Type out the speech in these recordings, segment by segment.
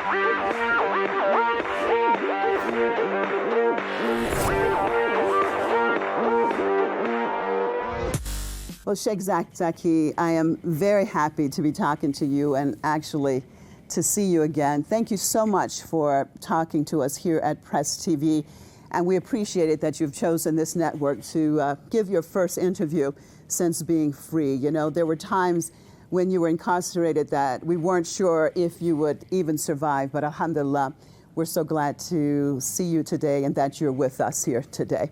Well, Sheikh Zakzaki, I am very happy to be talking to you and actually to see you again. Thank you so much for talking to us here at Press TV. And we appreciate it that you've chosen this network to give your first interview since being free. You know, there were times when you were incarcerated that we weren't sure if you would even survive, but alhamdulillah, we're so glad to see you today and that you're with us here today.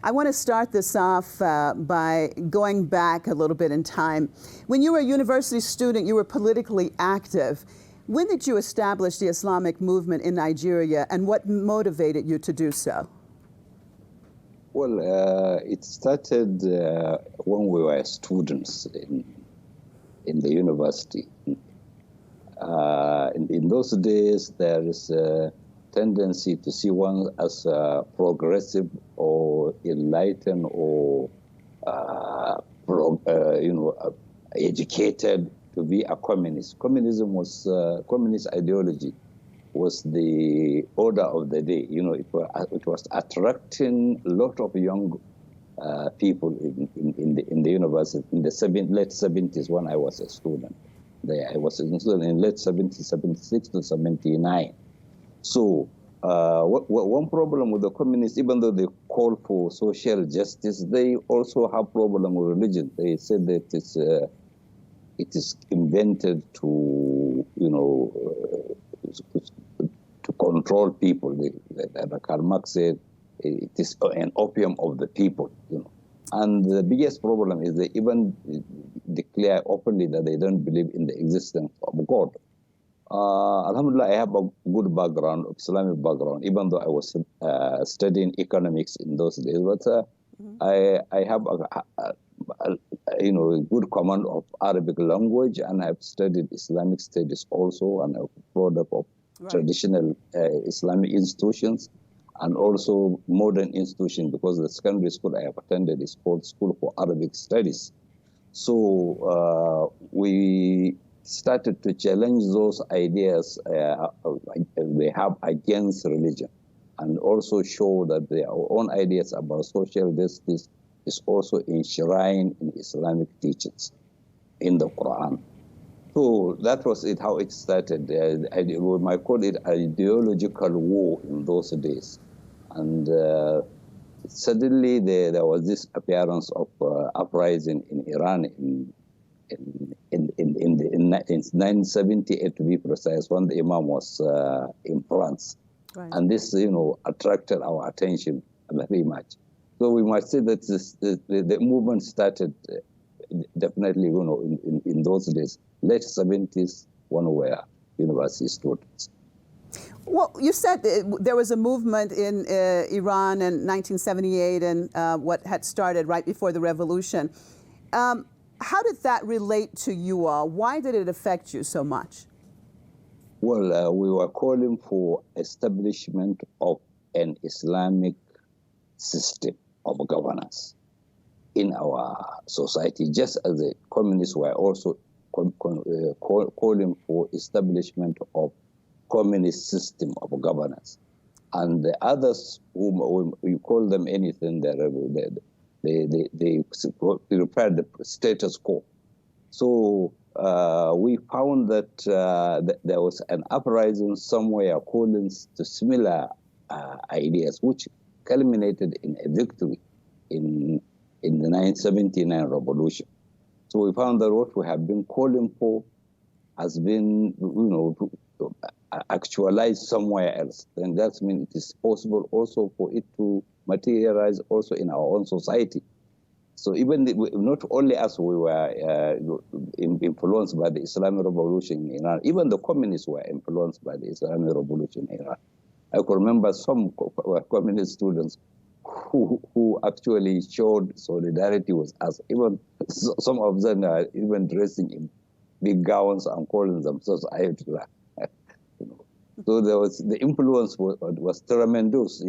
I want to start this off by going back a little bit in time. When you were a university student, you were politically active. When did you establish the Islamic movement in Nigeria, and what motivated you to do so? Well, it started when we were students in the university. In those days, there is a tendency to see one as progressive or enlightened or educated to be a communist. Communism was communist ideology was the order of the day. You know, it was attracting a lot of young people in the university in the late 70s when I was a student. There, I was a student in late 70s, 76 to 79. So one problem with the communists, even though they call for social justice, they also have problem with religion. They said that it is invented to, you know, to control people. Karl Marx said it is an opium of the people, you know. And the biggest problem is they even declare openly that they don't believe in the existence of God. Alhamdulillah, I have a good background, Islamic background, even though I was studying economics in those days. But I have a good command of Arabic language, and I've studied Islamic studies also, and I'm product of traditional Islamic institutions and also modern institutions, because the secondary school I have attended is called School for Arabic Studies. So we started to challenge those ideas they have against religion, and also show that their own ideas about social justice is also enshrined in Islamic teachings in the Quran. So that was it, how it started. We might call it ideological war in those days. And suddenly there was this appearance of uprising in Iran in 978, to be precise, when the Imam was in France. Right. And this, you know, attracted our attention very much. So we might say that the movement started definitely, you know, in those days, late 70s, when we were university students. Well, you said there was a movement in Iran in 1978 and what had started right before the revolution. How did that relate to you all? Why did it affect you so much? Well, we were calling for establishment of an Islamic system of governance in our society, just as the communists were also calling for establishment of communist system of governance. And the others, whom you call them anything, they prepared the status quo. So we found that there was an uprising somewhere calling to similar ideas, which culminated in a victory in the 1979 revolution. So we found that what we have been calling for has been, actualized somewhere else. And that means it is possible also for it to materialize also in our own society. So even not only us, we were influenced by the Islamic Revolution in Iran. Even the communists were influenced by the Islamic Revolution in Iran. I could remember some communist students who actually showed solidarity with us. Even some of them are even dressing in big gowns and calling themselves Ayatollah. So there was the influence was tremendous,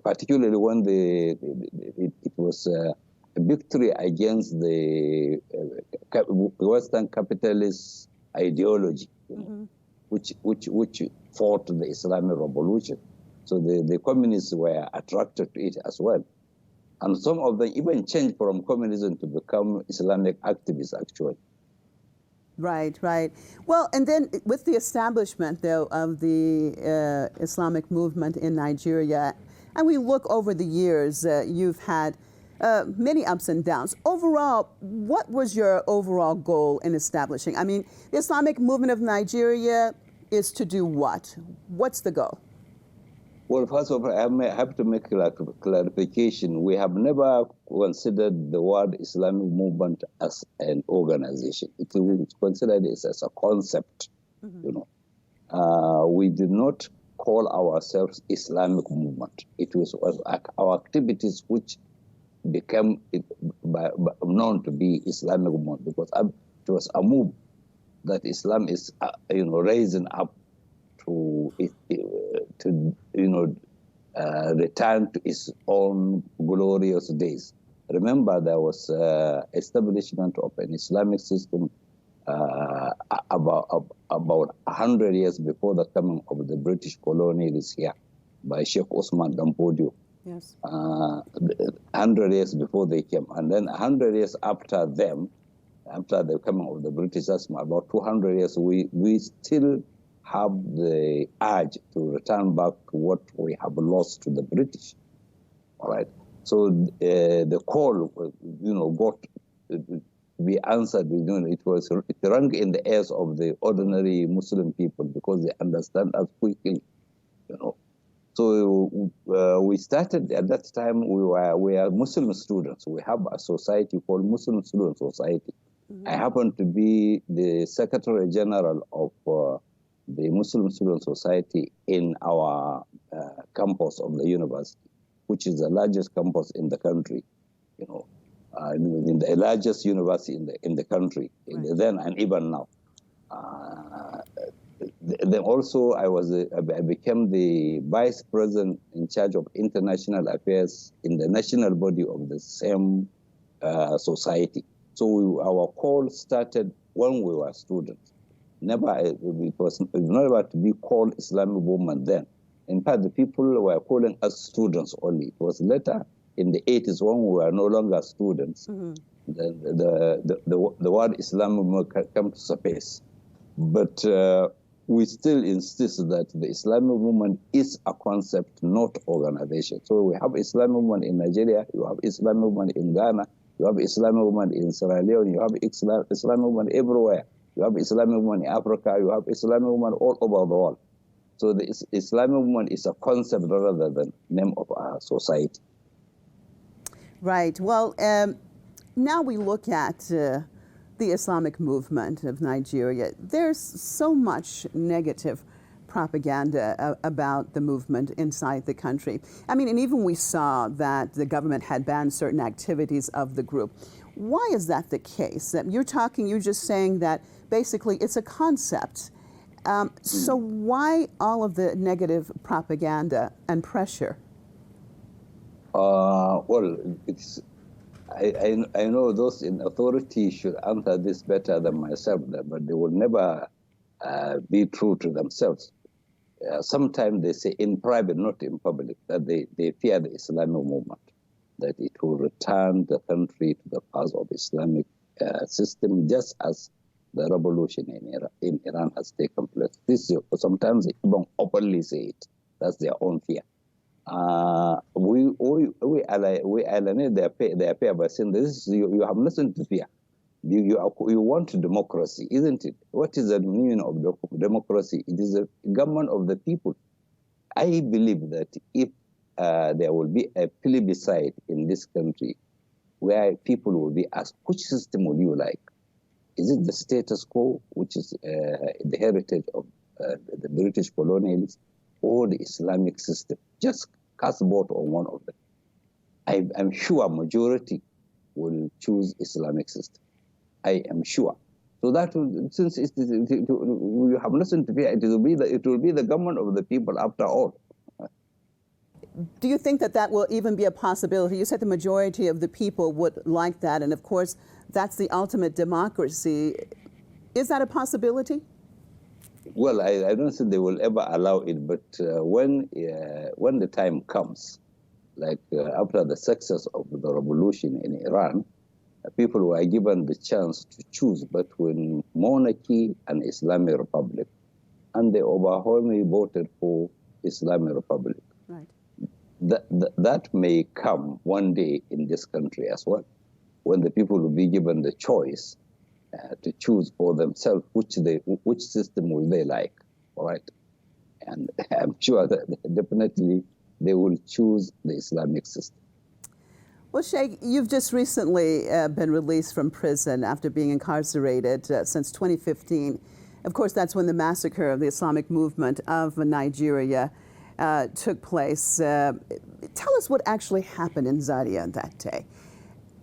particularly when it was a victory against the Western capitalist ideology, which fought the Islamic revolution. So the communists were attracted to it as well. And some of them even changed from communism to become Islamic activists, actually. Right, right. Well, and then with the establishment, though, of the Islamic movement in Nigeria, and we look over the years, you've had many ups and downs. Overall, what was your overall goal in establishing? I mean, the Islamic movement of Nigeria is to do what? What's the goal? Well, first of all, I have to make clarification. We have never considered the word Islamic movement as an organization. It was considered as a concept, We did not call ourselves Islamic movement. It was our activities which became known to be Islamic movement, because it was a move that Islam is, raising up to return to its own glorious days. Remember, there was establishment of an Islamic system about 100 years before the coming of the British colonialists here by Sheikh Osman Dampodio. Yes. 100 years before they came, and then 100 years after them, after the coming of the British, that's about 200 years, we still have the urge to return back to what we have lost to the British. All right. So the call, got to be answered. It rang in the ears of the ordinary Muslim people because they understand us quickly. So we started at that time. We are Muslim students. We have a society called Muslim Student Society. I happen to be the Secretary General of the Muslim Student Society in our campus of the university, which is the largest campus in the country, in the largest university in the country, right. Then and even now. Then also I became the vice president in charge of international affairs in the national body of the same society. So our call started when we were students. It was never to be called Islamic movement then. In fact, the people were calling us students only. It was later in the 80s when we were no longer students. The word Islamic movement came to surface. But we still insist that the Islamic movement is a concept, not organization. So we have Islamic movement in Nigeria, you have Islamic movement in Ghana, you have Islamic movement in Sierra Leone, you have Islamic movement everywhere. You have Islamic movement in Africa, you have Islamic movement all over the world. So the Islamic movement is a concept rather than name of our society. Right. Well, now we look at the Islamic movement of Nigeria. There's so much negative propaganda about the movement inside the country. I mean, and even we saw that the government had banned certain activities of the group. Why is that the case? You're just saying that basically it's a concept. So why all of the negative propaganda and pressure? Well, I know those in authority should answer this better than myself, but they will never be true to themselves. Sometimes they say in private, not in public, that they fear the Islamic movement, that it will return the country to the path of Islamic system, just as the revolution in Iran has taken place. Sometimes they even openly say it. That's their own fear. We alienate their fear by saying this: you have nothing to fear. You want democracy, isn't it? What is the meaning of democracy? It is a government of the people. I believe that if there will be a plebiscite in this country where people will be asked, which system would you like? Is it the status quo, which is the heritage of the British colonialists, or the Islamic system? Just cast vote on one of them. I'm sure majority will choose Islamic system. I am sure. So that since we have nothing to fear, it will be the government of the people after all. Do you think that will even be a possibility? You said the majority of the people would like that, and of course, that's the ultimate democracy. Is that a possibility? Well, I don't think they will ever allow it, but when the time comes, like after the success of the revolution in Iran, people were given the chance to choose between monarchy and Islamic Republic, and they overwhelmingly voted for Islamic Republic. Right. That may come one day in this country as well, when the people will be given the choice to choose for themselves which system will they like, all right? And I'm sure that definitely they will choose the Islamic system. Well, Sheikh, you've just recently been released from prison after being incarcerated since 2015. Of course, that's when the massacre of the Islamic movement of Nigeria took place. Tell us what actually happened in Zaria that day.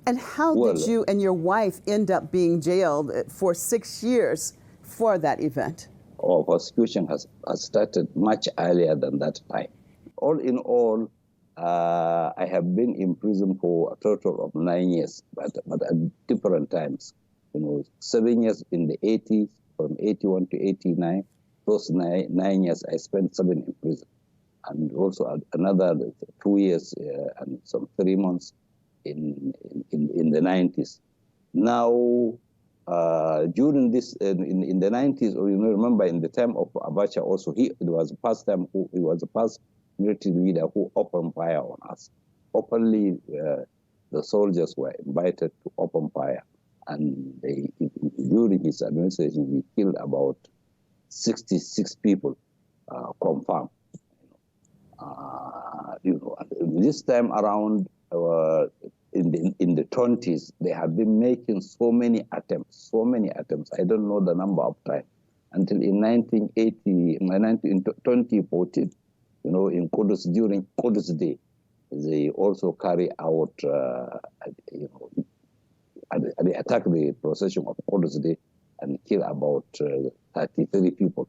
And how did you and your wife end up being jailed for 6 years for that event? Our prosecution has started much earlier than that time. All in all, I have been in prison for a total of 9 years, but at different times. 7 years in the 80s, from 81 to 89. Those 9 years I spent 7 in prison. And also another 2 years and some 3 months in the 90s. Now, during this, in the 90s, or remember in the time of Abacha also, he was the first military leader who opened fire on us. Openly, the soldiers were invited to open fire. And during his administration, he killed about 66 people, confirmed. This time around, in the 20s, they have been making so many attempts. I don't know the number of times. Until in 2014, in Qudus, during Qudus Day, they also carry out, they attack the procession of Qudus Day and kill about 33 people,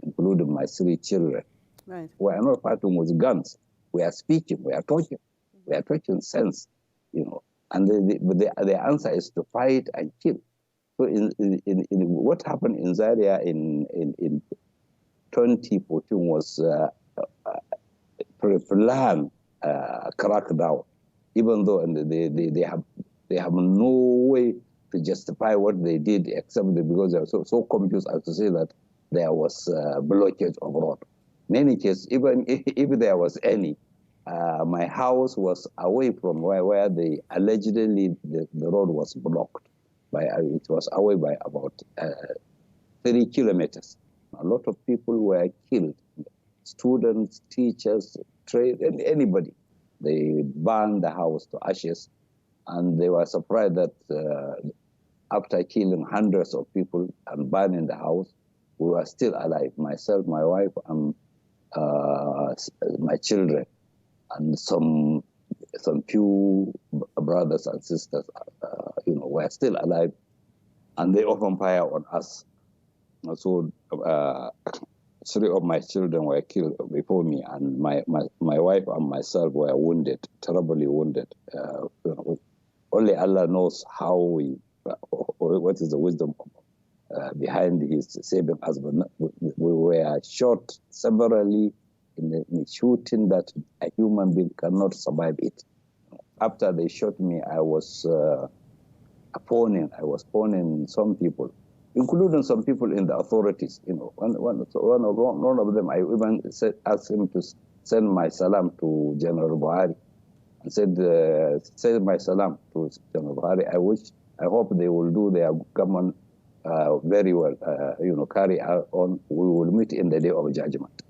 including my 3 children. Right. We are not fighting with guns. We are speaking. We are talking. We are talking sense, And the answer is to fight and kill. So in what happened in Zaria in 2014 was pre-planned crackdown, even though they have no way to justify what they did, except because they are so confused as to say that there was blockage of road. In any case, even if there was any, my house was away from where the allegedly the road was blocked. It was away by about 30 kilometers. A lot of people were killed, students, teachers, trade, and anybody. They burned the house to ashes, and they were surprised that after killing hundreds of people and burning the house, we were still alive. Myself, my wife, and my children, and some few brothers and sisters, were still alive, and they opened fire on us. So 3 of my children were killed before me, and my wife and myself were wounded, terribly wounded. Only Allah knows how what is the wisdom behind his saving us. But we were shot severally in a shooting that a human being cannot survive it. After they shot me, I was phoning some people, including some people in the authorities. One of them, I even asked him to send my salam to General Buhari, and said, send my salam to General Buhari. I hope they will do their government very well. Carry on. We will meet in the day of judgment.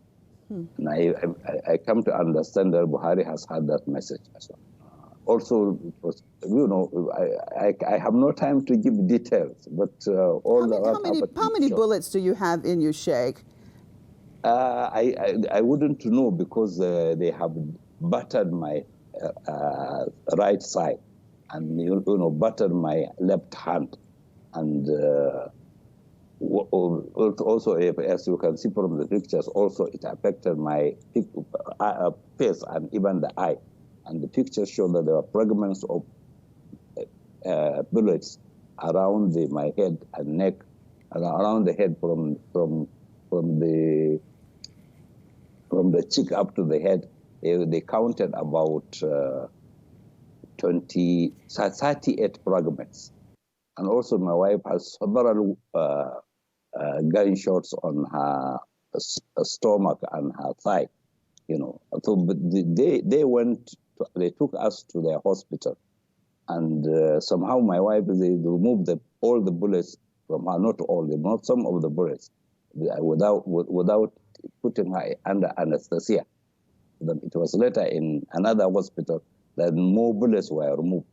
And I come to understand that Buhari has had that message as well. Also, it was, I have no time to give details, but how many bullets do you have in you, Sheikh? I wouldn't know, because they have battered my right side, and battered my left hand, and also, as you can see from the pictures, also it affected my face and even the eye. And the pictures show that there were fragments of bullets around my head and neck around the head from the cheek up to the head. They counted about 38 fragments. And also my wife has several gunshots on her stomach and her thigh, you know. So but they took us to their hospital, and somehow my wife, they removed all the bullets from her, not some of the bullets, without putting her under anesthesia. It was later in another hospital that more bullets were removed.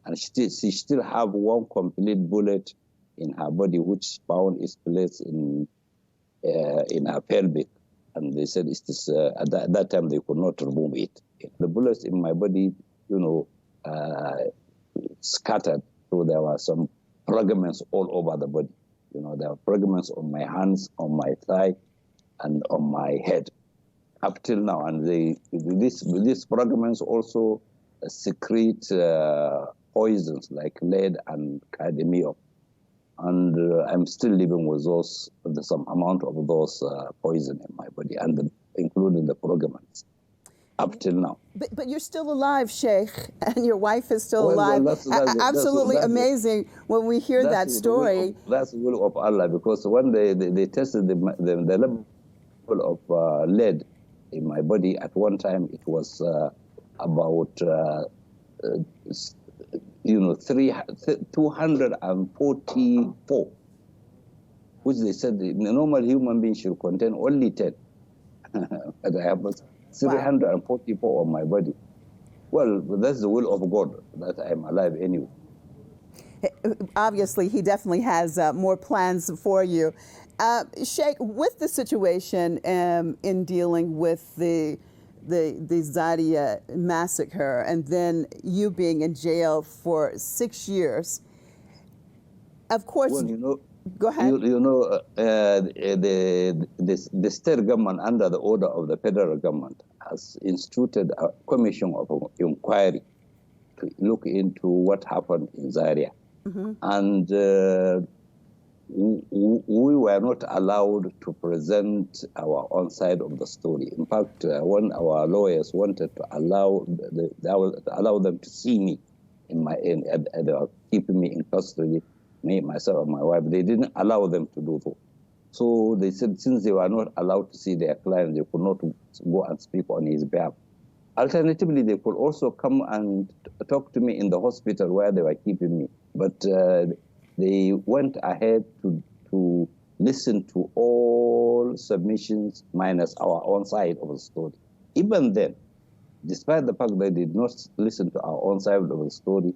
And she still have one complete bullet in her body, which found its place in her pelvic. And they said at that time they could not remove it. The bullets in my body, you know, scattered. So there were some fragments all over the body. You know, there were fragments on my hands, on my thigh, and on my head, up till now. And these fragments also secrete poisons like lead and cadmium. And I'm still living with some amount of those poison in my body, and including the fragments, up till now. But you're still alive, Sheikh, and your wife is still alive. Well, that's absolutely amazing when we hear that story. That's the will of Allah, because when they tested the level of lead in my body, at one time it was about 244, which they said the normal human being should contain only 10. But I have 344 on my body. Well, that's the will of God that I'm alive anyway. Obviously, he definitely has more plans for you. Sheikh, with the situation in dealing with the Zadia massacre, and then you being in jail for 6 years, of course. Well, you know, go ahead. The state government, under the order of the federal government, has instituted a commission of inquiry to look into what happened in Zaria. Mm-hmm. And we were not allowed to present our own side of the story. In fact, when our lawyers wanted to allow them to see me keeping me in custody, me, myself, and my wife, they didn't allow them to do so. So they said since they were not allowed to see their client, they could not go and speak on his behalf. Alternatively, they could also come and talk to me in the hospital where they were keeping me. But they went ahead to listen to all submissions minus our own side of the story. Even then, despite the fact they did not listen to our own side of the story,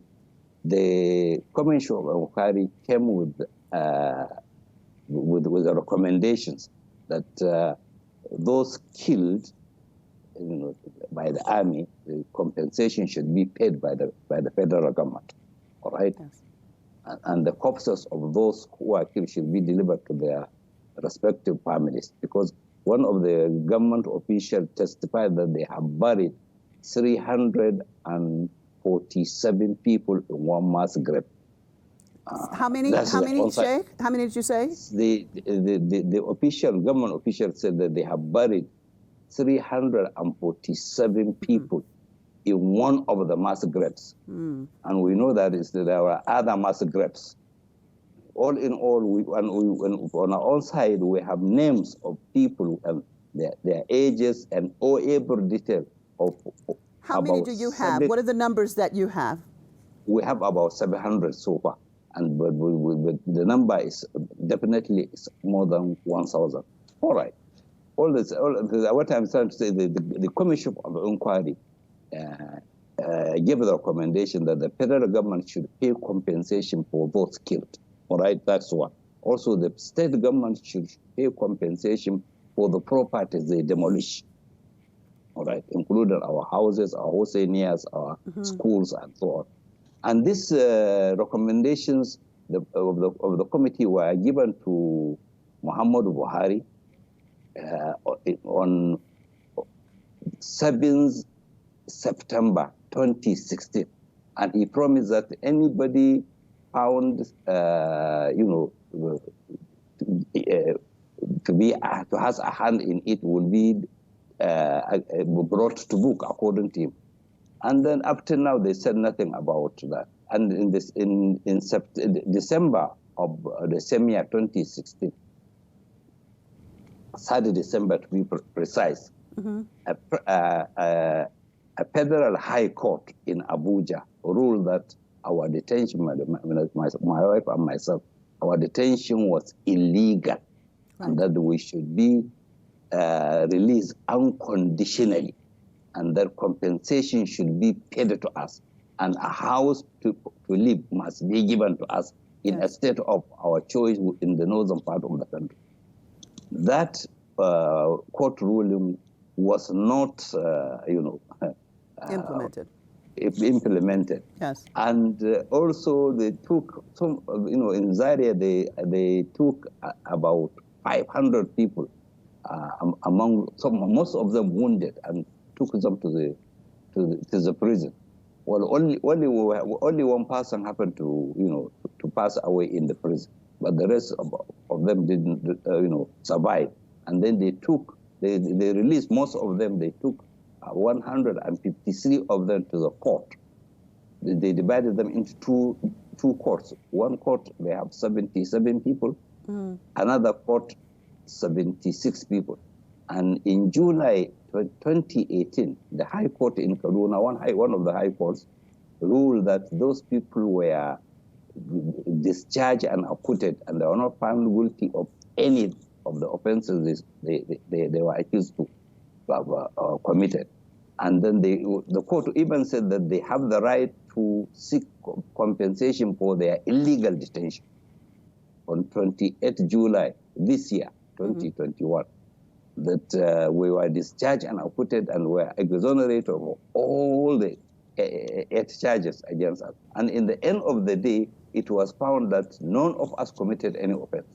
the Commission of Inquiry came with the recommendations that those killed, by the army, the compensation should be paid by the federal government. All right. Yes. And the corpses of those who are killed should be delivered to their respective families, because one of the government officials testified that they have buried 347 people in one mass grave. How many, Sheikh? How many did you say? The government official said that they have buried 347 people in one of the mass graves. Mm. And we know that there were other mass graves. All in all, on our own side, we have names of people and their ages and all every detail of. How many do you have? What are the numbers that you have? We have about 700 so far, and but the number is definitely more than 1,000. All right. What I'm trying to say, the Commission of Inquiry gave the recommendation that the federal government should pay compensation for those killed. All right, that's one. Also, the state government should pay compensation for the properties they demolish. All right, including our houses, our Husseinias, our schools, and so on. And these recommendations of the committee were given to Muhammadu Buhari on 7th September 2016, and he promised that anybody found, to has a hand in it will be brought to book according to him. And then up till now they said nothing about that. And in December of the same year, 2016, 3rd December to be precise, a federal high court in Abuja ruled that our detention, my wife and myself, our detention was illegal, and that we should be released unconditionally, and that compensation should be paid to us, and a house to live must be given to us in a state of our choice in the northern part of the country. That court ruling was not, implemented. Yes. And also they took some, in Zaria they took about 500 people, among most of them wounded, and took them to the prison. Well, only one person happened to pass away in the prison, but the rest of them didn't survive. And then they released most of them. They took 153 of them to the court. They divided them into two courts. One court they have 77 people, another court 76 people. And in July 2018, the High Court in Kaduna, one of the high courts, ruled that those people were discharged and acquitted, and they were not found guilty of any of the offenses they were accused to have committed. And then the court even said that they have the right to seek compensation for their illegal detention. On 28 July this year, 2021, that we were discharged and acquitted and were exonerated of all the 8 charges against us. And in the end of the day, it was found that none of us committed any offense.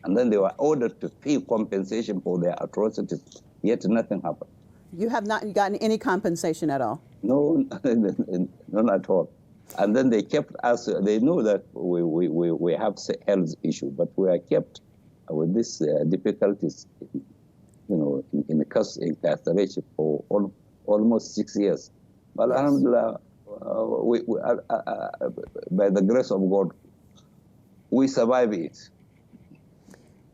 And then they were ordered to pay compensation for their atrocities, yet nothing happened. You have not gotten any compensation at all? No, none at all. And then they kept us, they know that we have health issue, but we are kept with these difficulties, in incarceration for almost 6 years. But alhamdulillah, by the grace of God, we survive it.